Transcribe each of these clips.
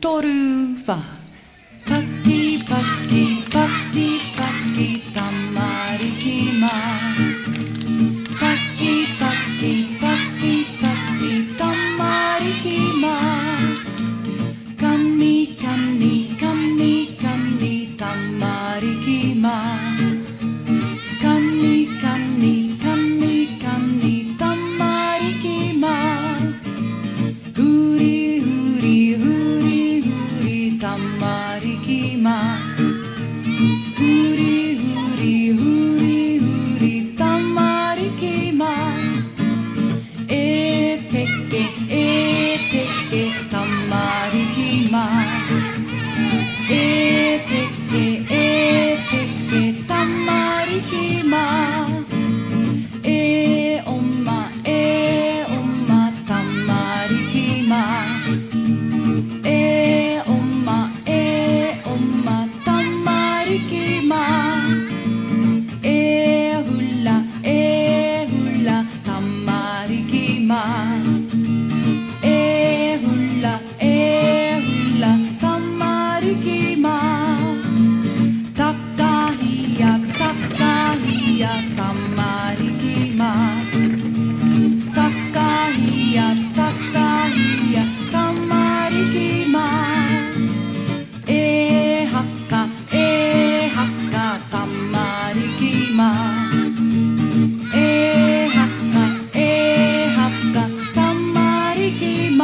トルファパキパキパキパキたまりきまパキパキパキパキたまりきまカニカニカニカニたまりきまカニカニカニカニたまりきまふりふりふりふりたまりきまふりふりふりふりたまりきまペケたまりきまペケたまりきまおまたまりきまおまたまりきまふらたまりきまふらたまりきまたかひやたまりきまたかひやたまりきまはかたまりきまはかたまりきま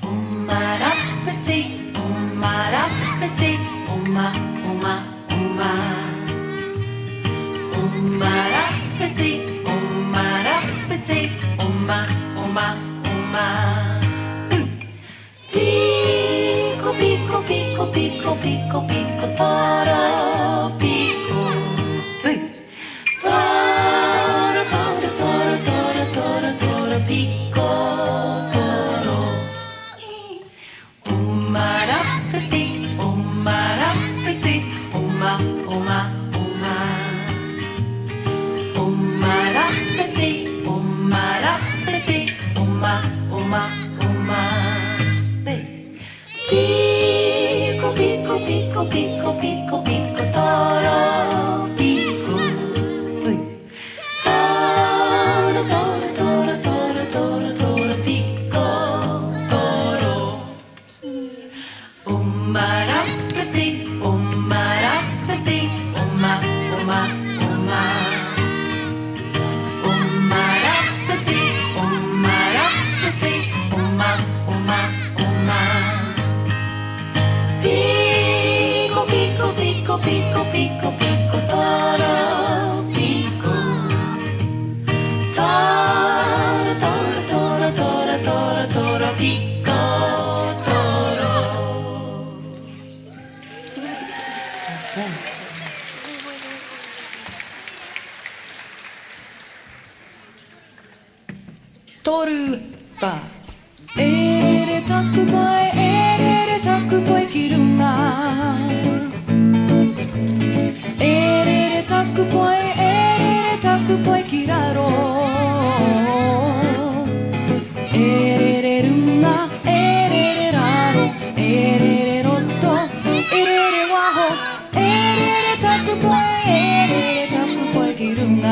おまらぷちおまらぷちおまおまおまおまらぷちおまらぷちおまおまおまピコピコピコピコピコピコトロピコトロトロトロトロトロトロピコトロおまらぷちおまらぷちおまおまおまおまらぷちおまらぷちおまおまおまピコピコピコピコピコピコトロピコトロトロトロトロトロトロピコトロおまらぷちおまらぷちおまおまおまおまらぷちおまらぷちおまおまおまピコピコピコピコピコピコトロピコトロトロトロトロトロトロピコトロトルファレタクポエタクポエキルナレタクポエタクポエキラロレルナレラロレロットレワホタクポエタクポエキルナ